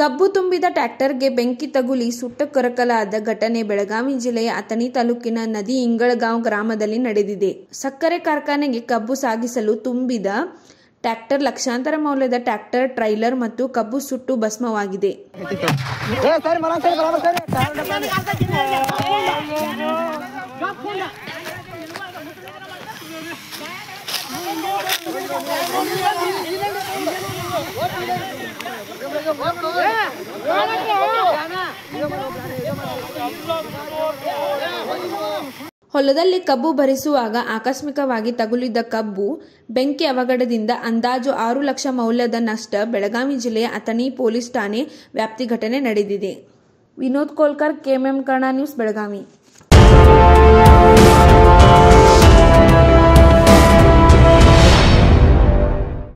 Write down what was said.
ಕಬ್ಬು ತುಂಬಿದ ಟ್ರ್ಯಾಕ್ಟರ್ಗೆ ಬೆಂಕಿ ತಗುಲಿ ಸುಟ್ಟ ಕರಕಲಾದ ಘಟನೆ ಬೆಳಗಾವಿ ಜಿಲ್ಲೆಯ ಅಥಣಿ ತಾಲೂಕಿನ ನದಿ ಇಂಗಳಗಾಂವ್ ಗ್ರಾಮದಲ್ಲಿ ನಡೆದಿದೆ. ಸಕ್ಕರೆ ಕಾರ್ಖಾನೆಗೆ ಕಬ್ಬು ಸಾಗಿಸಲು ತುಂಬಿದ ಟ್ರ್ಯಾಕ್ಟರ್ ಲಕ್ಷಾಂತರ ಮೌಲ್ಯದ ಟ್ರ್ಯಾಕ್ಟರ್ ಟ್ರೈಲರ್ ಮತ್ತು ಕಬ್ಬು ಸುಟ್ಟು ಭಸ್ಮವಾಗಿದೆ. ಹೊಲದಲ್ಲಿ ಕಬ್ಬು ಭರಿಸುವಾಗ ಆಕಸ್ಮಿಕವಾಗಿ ತಗುಲಿದ ಕಬ್ಬು ಬೆಂಕಿ ಅವಘಡದಿಂದ ಅಂದಾಜು 6 ಲಕ್ಷ ಮೌಲ್ಯದ ನಷ್ಟ. ಬೆಳಗಾವಿ ಜಿಲ್ಲೆಯ ಅಥಣಿ ಪೊಲೀಸ್ ಠಾಣೆ ವ್ಯಾಪ್ತಿ ಘಟನೆ ನಡೆದಿದೆ. Vinod Kolkar, KMM Kannada news, Belagavi.